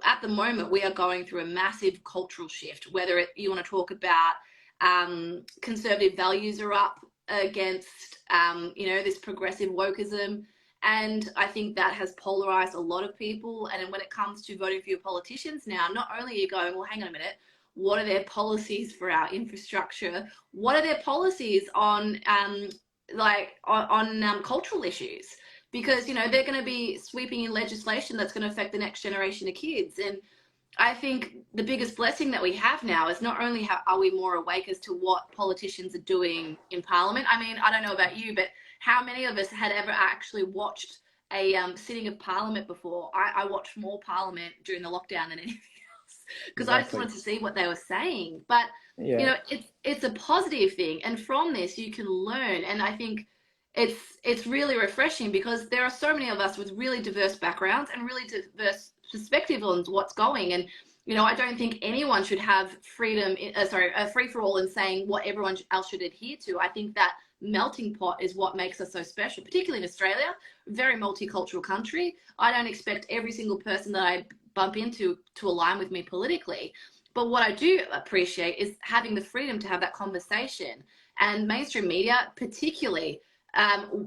at the moment we are going through a massive cultural shift. Whether you want to talk about conservative values are up against, you know, this progressive wokeism. And I think that has polarized a lot of people. And when it comes to voting for your politicians now, not only are you going, well, hang on a minute, what are their policies for our infrastructure? What are their policies on cultural issues? Because, you know, they're going to be sweeping in legislation that's going to affect the next generation of kids. And I think the biggest blessing that we have now is not only are we more awake as to what politicians are doing in Parliament. I mean, I don't know about you, but how many of us had ever actually watched a sitting of Parliament before? I watched more Parliament during the lockdown than anything else because I just wanted to see what they were saying. But, you know, it's a positive thing. And from this, you can learn. And I think it's really refreshing because there are so many of us with really diverse backgrounds and really diverse perspective on what's going. And, you know, I don't think anyone should have a free for all in saying what everyone else should adhere to. I think that melting pot is what makes us so special, particularly in Australia, a very multicultural country. I don't expect every single person that I bump into to align with me politically. But what I do appreciate is having the freedom to have that conversation. And mainstream media particularly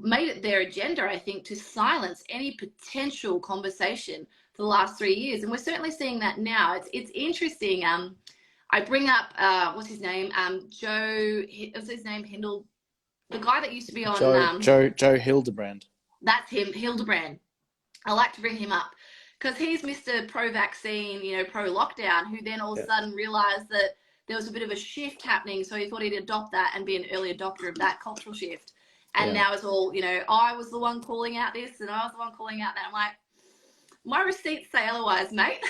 made it their agenda, I think, to silence any potential conversation for the last 3 years. And we're certainly seeing that now. It's interesting. I bring up, what's his name? What's his name? Hindle, the guy that used to be on... Joe Hildebrand. That's him, Hildebrand. I like to bring him up because he's Mr. Pro-vaccine, you know, pro-lockdown, who then all of a sudden realized that there was a bit of a shift happening. So he thought he'd adopt that and be an early adopter of that cultural shift. And now it's all, you know, I was the one calling out this and I was the one calling out that. I'm like, my receipts say otherwise, mate.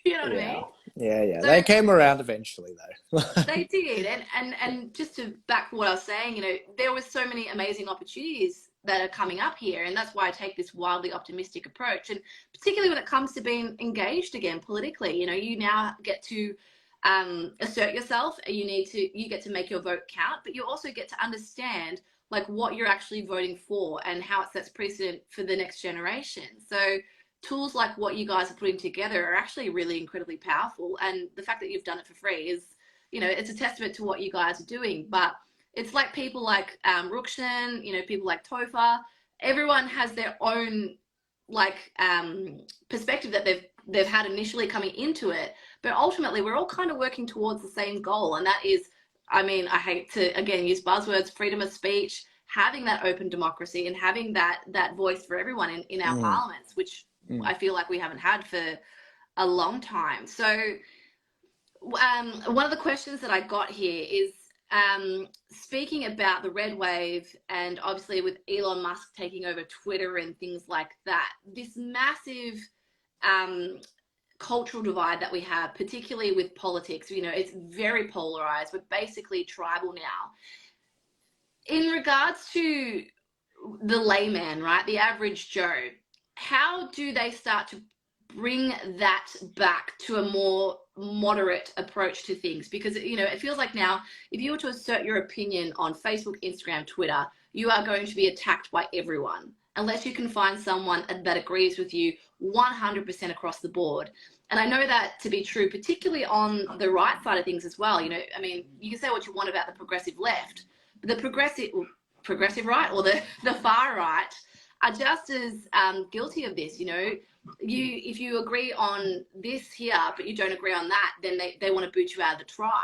You know what I mean? Yeah. So, they came around eventually, though. They did. And just to back what I was saying, you know, there was so many amazing opportunities that are coming up here. And that's why I take this wildly optimistic approach. And particularly when it comes to being engaged again politically, you know, you now get to assert yourself. You get to make your vote count, but you also get to understand like what you're actually voting for and how it sets precedent for the next generation. So tools like what you guys are putting together are actually really incredibly powerful. And the fact that you've done it for free is, you know, it's a testament to what you guys are doing. But it's like people like Rukshan, you know, people like Topher, everyone has their own like perspective that they've had initially coming into it. But ultimately, we're all kind of working towards the same goal. And that is, I mean, I hate to, again, use buzzwords, freedom of speech, having that open democracy and having that voice for everyone in our parliaments, which I feel like we haven't had for a long time. So one of the questions that I got here is speaking about the red wave and obviously with Elon Musk taking over Twitter and things like that, this massive cultural divide that we have, particularly with politics, you know, it's very polarized. We're basically tribal now. In regards to the layman, right, the average Joe, how do they start to bring that back to a more moderate approach to things? Because, you know, it feels like now, if you were to assert your opinion on Facebook, Instagram, Twitter, you are going to be attacked by everyone, unless you can find someone that agrees with you 100% across the board. And I know that to be true, particularly on the right side of things as well. You know, I mean, you can say what you want about the progressive left, but the progressive right or the far right are just as guilty of this. You know, if you agree on this here, but you don't agree on that, then they want to boot you out of the tribe.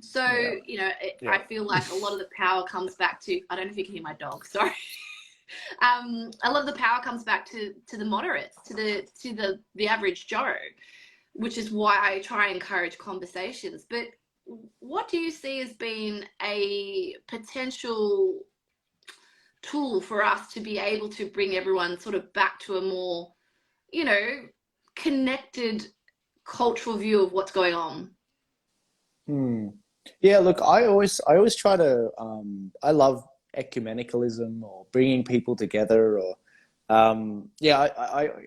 So, you know, I feel like a lot of the power comes back to, I don't know if you can hear my dog, sorry. A lot of the power comes back to the moderates, to the average Joe, which is why I try and encourage conversations. But what do you see as being a potential tool for us to be able to bring everyone sort of back to a more, you know, connected cultural view of what's going on. Hmm. Yeah, look, I always try to, I love ecumenicalism or bringing people together or, yeah,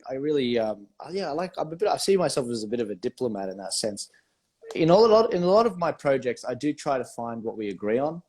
I really, yeah, I see myself as a bit of a diplomat in that sense. In a lot of my projects, I do try to find what we agree on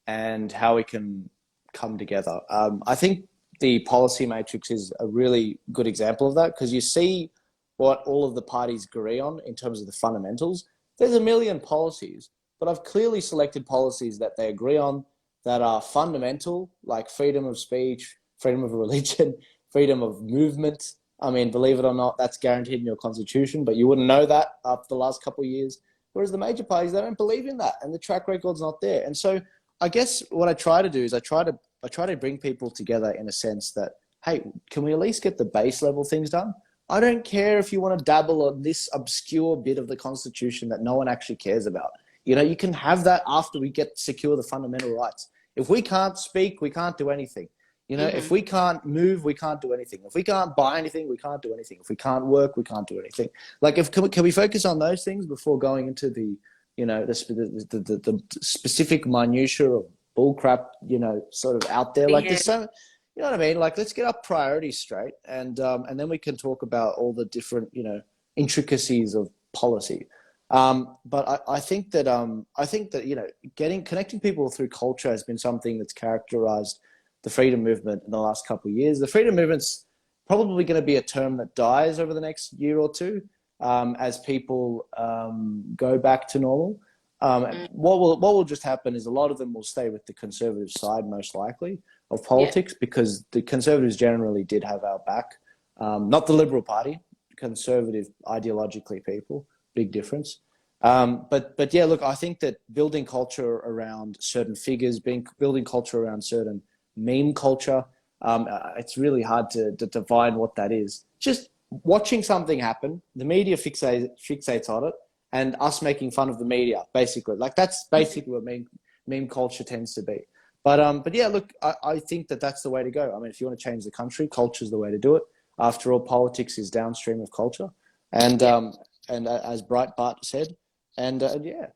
and how we can come together. I think the policy matrix is a really good example of that because you see what all of the parties agree on in terms of the fundamentals. There's a million policies, but I've clearly selected policies that they agree on that are fundamental, like freedom of speech, freedom of religion, freedom of movement. I mean, believe it or not, that's guaranteed in your constitution, but you wouldn't know that after the last couple of years. Whereas the major parties, they don't believe in that, and the track record's not there. And so I guess what I try to do is I try to bring people together in a sense that, hey, can we at least get the base level things done? I don't care if you want to dabble on this obscure bit of the Constitution that no one actually cares about. You know, you can have that after we get secure the fundamental rights. If we can't speak, we can't do anything. You know, if we can't move, we can't do anything. If we can't buy anything, we can't do anything. If we can't work, we can't do anything. Like, can we focus on those things before going into the, you know, the specific minutiae of bullcrap, you know, sort of out there? Like, Yeah. there's so, you know what I mean? Like, let's get our priorities straight, and then we can talk about all the different, you know, intricacies of policy. But I think that you know, connecting people through culture has been something that's characterized the freedom movement in the last couple of years. The freedom movement's probably going to be a term that dies over the next year or two as people go back to normal. What will just happen is a lot of them will stay with the conservative side, most likely, of Yeah. politics, because the conservatives generally did have our back. Not the Liberal Party, conservative ideologically people, big difference. But yeah, look, I think that building culture around certain figures, building culture around certain meme culture, it's really hard to define what that is. Just watching something happen, the media fixates on it, and us making fun of the media, basically. Like, that's basically what meme culture tends to be. But yeah, look, I think that that's the way to go. I mean, if you want to change the country, culture is the way to do it. After all, politics is downstream of culture, and Yeah. as Breitbart said, and yeah.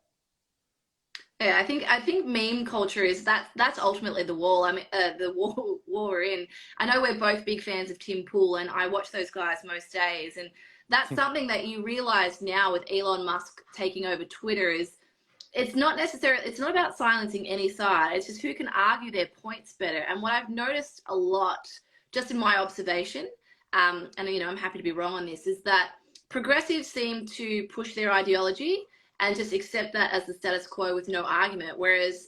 Yeah, I think meme culture is that's ultimately the wall. I mean, the wall we're in. I know we're both big fans of Tim Pool, and I watch those guys most days. And that's something that you realize now with Elon Musk taking over Twitter is it's not about silencing any side. It's just who can argue their points better. And what I've noticed a lot, just in my observation, and you know, I'm happy to be wrong on this, is that progressives seem to push their ideology and just accept that as the status quo with no argument. Whereas,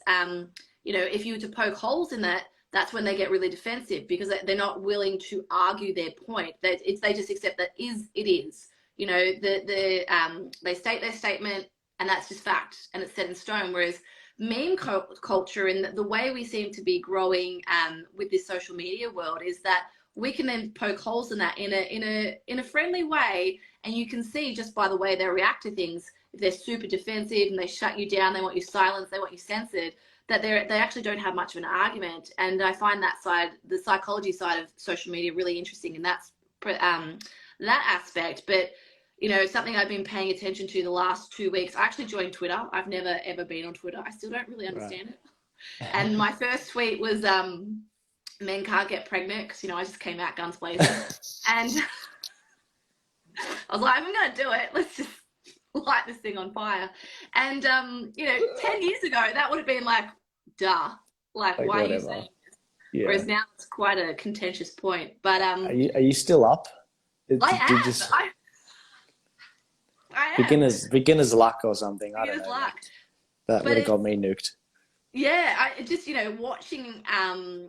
you know, if you were to poke holes in that, that's when they get really defensive because they're not willing to argue their point. They just accept that it is. You know, they state their statement and that's just fact and it's set in stone. Whereas meme culture and the way we seem to be growing with this social media world is that we can then poke holes in that in a friendly way, and you can see just by the way they react to things, if they're super defensive and they shut you down, they want you silenced, they want you censored, that they actually don't have much of an argument. And I find that side, the psychology side of social media, really interesting, and that's that aspect. But you know, something I've been paying attention to the last 2 weeks. I actually joined Twitter. I've never ever been on Twitter. I still don't really understand it. And my first tweet was men can't get pregnant because, you know, I just came out guns blazing. And I was like, I'm going to do it. Let's just light this thing on fire. And, you know, 10 years ago, that would have been like, duh. Like why are you saying this? Yeah. Whereas now it's quite a contentious point. But Are you still up? I am. I am. Beginner's luck or something. I don't know. Luck. That would have got me nuked. Yeah, I just, you know, watching I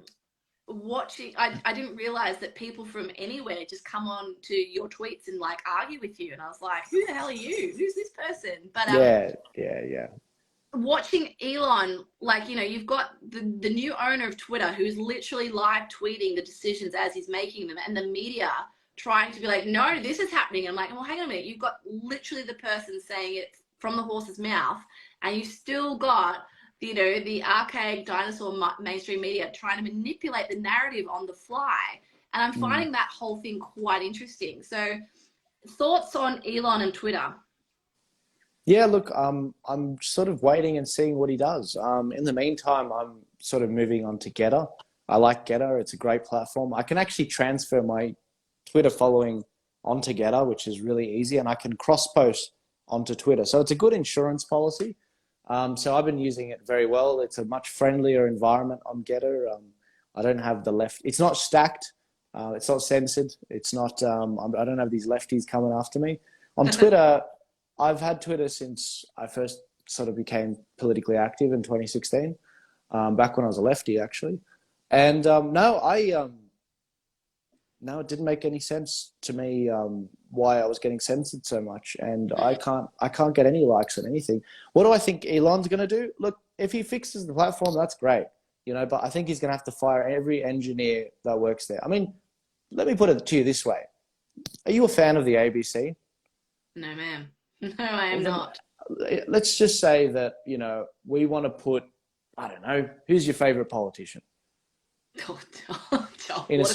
didn't realize that people from anywhere just come on to your tweets and like argue with you, and I was like, who the hell are you? Who's this person? But yeah. Watching Elon, like, you know, you've got the new owner of Twitter who's literally live tweeting the decisions as he's making them, and the media trying to be like, no, this is happening. I'm like, well, hang on a minute, you've got literally the person saying it from the horse's mouth, and you still got the archaic dinosaur mainstream media trying to manipulate the narrative on the fly. And I'm Mm. finding that whole thing quite interesting. So, thoughts on Elon and Twitter? Yeah, look, I'm sort of waiting and seeing what he does. In the meantime, I'm sort of moving on to Getter. I like Getter. It's a great platform. I can actually transfer my Twitter following onto Getter, which is really easy, and I can cross post onto Twitter. So it's a good insurance policy. So I've been using it very well. It's a much friendlier environment on Getter. I don't have the left. It's not stacked. It's not censored. It's not. I don't have these lefties coming after me. On Twitter, I've had Twitter since I first sort of became politically active in 2016. Back when I was a lefty, actually. And no, it didn't make any sense to me why I was getting censored so much, and I can't get any likes on anything. What do I think Elon's going to do? Look, if he fixes the platform, that's great, but I think he's going to have to fire every engineer that works there. I mean, let me put it to you this way: are you a fan of the ABC? No, ma'am. No, I am not. Let's just say that we want to put, I don't know, who's your favorite politician? What a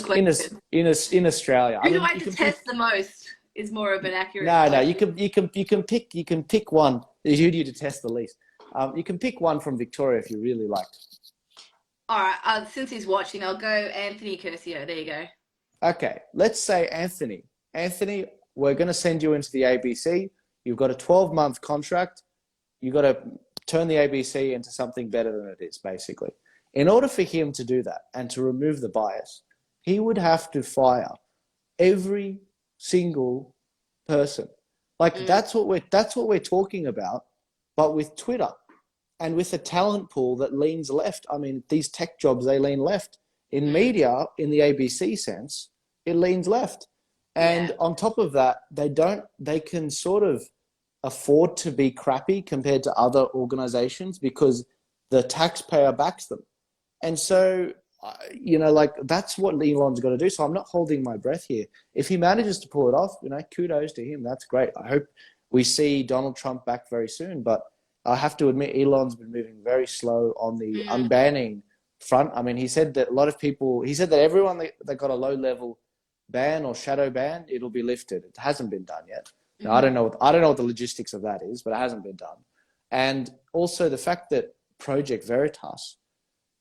question. In Australia. Who do I detest the most is more of an accurate No, question. you can pick one. Who do you detest the least? You can pick one from Victoria if you really like. All right, since he's watching, I'll go Anthony Curcio. There you go. Okay, let's say Anthony. Anthony, we're going to send you into the ABC. You've got a 12-month contract. You've got to turn the ABC into something better than it is, basically. In order for him to do that and to remove the bias, he would have to fire every single person. That's what we're talking about, but with Twitter and with a talent pool that leans left. I mean, these tech jobs, they lean left. In media, in the ABC sense, it leans left. And on top of that, they can sort of afford to be crappy compared to other organizations because the taxpayer backs them. And so, that's what Elon's got to do. So I'm not holding my breath here. If he manages to pull it off, kudos to him. That's great. I hope we see Donald Trump back very soon. But I have to admit, Elon's been moving very slow on the unbanning front. I mean, he said that everyone that got a low-level ban or shadow ban, it'll be lifted. It hasn't been done yet. Now, I don't know what the logistics of that is, but it hasn't been done. And also the fact that Project Veritas,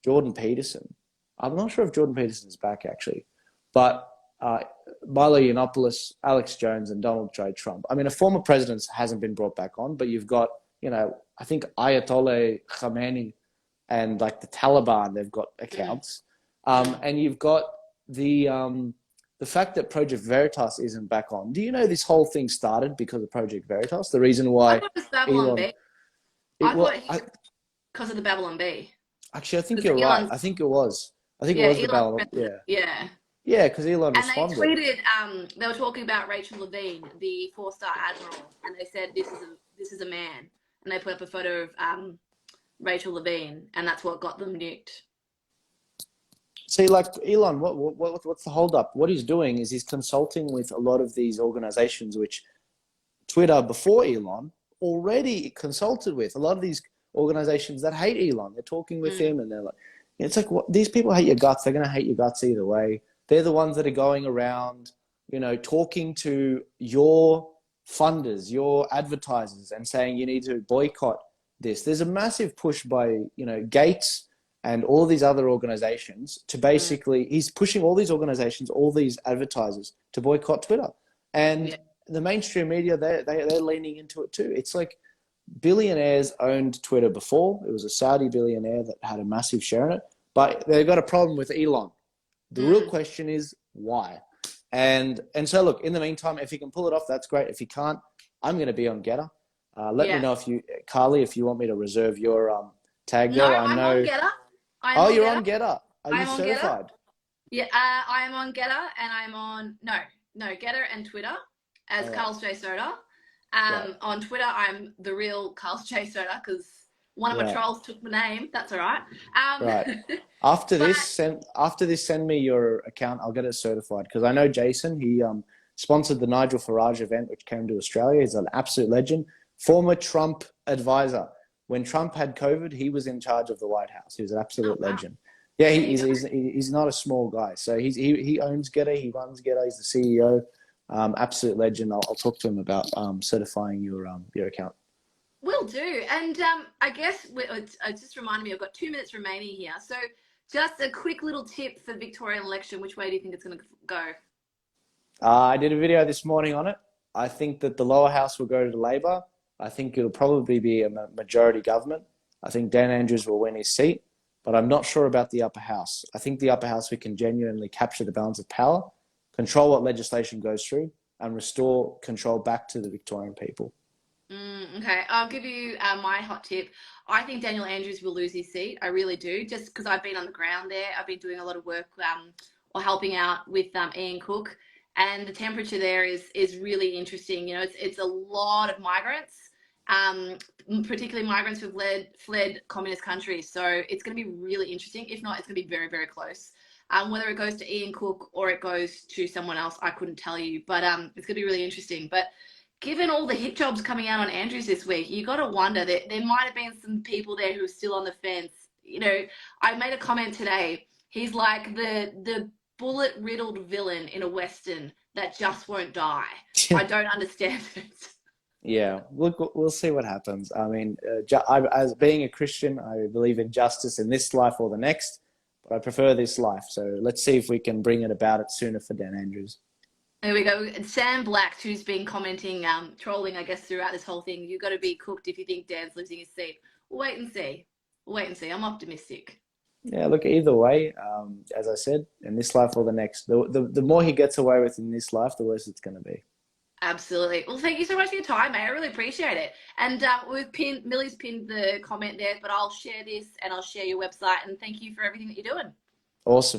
Jordan Peterson, I'm not sure if Jordan Peterson is back actually, but Milo Yiannopoulos, Alex Jones, and Donald J. Trump. I mean, a former president hasn't been brought back on, but you've got, I think Ayatollah Khamenei and the Taliban, they've got accounts. And you've got the fact that Project Veritas isn't back on. Do you know this whole thing started because of Project Veritas? The reason why I thought it was Babylon B. Because of the Babylon B. Actually, I think you're right. I think it was. I think it was the Babylon. Yeah. Yeah, because Elon and responded. And they tweeted, they were talking about Rachel Levine, the 4-star admiral, and they said, this is a man. And they put up a photo of Rachel Levine, and that's what got them nuked. See, Elon, what's the holdup? What he's doing is he's consulting with a lot of these organizations, which Twitter, before Elon, already consulted with. A lot of these organizations that hate Elon, they're talking with him, and they're like, it's like, these people hate your guts. They're going to hate your guts either way. They're the ones that are going around, talking to your funders, your advertisers, and saying you need to boycott this. There's a massive push by, Gates and all these other organizations to basically, he's pushing all these organizations, all these advertisers to boycott Twitter. And the mainstream media, they're leaning into it too. It's like billionaires owned Twitter before. It was a Saudi billionaire that had a massive share in it, but they've got a problem with Elon. The real question is why? And so look, in the meantime, if he can pull it off, that's great. If he can't, I'm going to be on Getter. Let me know Carly, if you want me to reserve your tag there. No, I'm on Getter. You're on Getter. Are you certified? Yeah, I am on Getter, and I'm on Getter and Twitter as Carl J. Soda. On Twitter, I'm the real Carl J. Soda because one of my trolls took my name. That's all right. Right. After this, send me your account. I'll get it certified because I know Jason. He sponsored the Nigel Farage event, which came to Australia. He's an absolute legend. Former Trump advisor. when Trump had COVID, he was in charge of the White House. He was an Oh, absolute wow. legend. Yeah, There you go. he's not a small guy. So he owns Getter, he runs Getter, he's the CEO. Absolute legend. I'll talk to him about certifying your account. Will do. And I guess it just reminded me, I've got 2 minutes remaining here. So just a quick little tip for the Victorian election. Which way do you think it's going to go? I did a video this morning on it. I think that the lower house will go to Labor. I think it'll probably be a majority government. I think Dan Andrews will win his seat, but I'm not sure about the upper house. I think the upper house, we can genuinely capture the balance of power, control what legislation goes through, and restore control back to the Victorian people. Okay, I'll give you my hot tip. I think Daniel Andrews will lose his seat. I really do, just because I've been on the ground there. I've been doing a lot of work or helping out with Ian Cook, and the temperature there is really interesting. You know, it's a lot of migrants, particularly migrants who've fled communist countries. So it's going to be really interesting. If not, it's going to be very, very close. Whether it goes to Ian Cook or it goes to someone else, I couldn't tell you. But it's going to be really interesting. But given all the hit jobs coming out on Andrews this week, you got to wonder that there might have been some people there who are still on the fence. You know, I made a comment today. He's like the bullet riddled villain in a Western that just won't die. I don't understand it. Yeah, we'll see what happens. I mean, as being a Christian, I believe in justice in this life or the next, but I prefer this life. So let's see if we can bring it about it sooner for Dan Andrews. There we go. And Sam Black, who's been commenting, trolling, I guess, throughout this whole thing. You've got to be cooked if you think Dan's losing his seat. We'll wait and see. We'll wait and see. I'm optimistic. Yeah, look, either way, as I said, in this life or the next, the more he gets away with in this life, the worse it's going to be. Absolutely. Well, thank you so much for your time, mate. I really appreciate it. And Millie's pinned the comment there, but I'll share this and I'll share your website. And thank you for everything that you're doing. Awesome.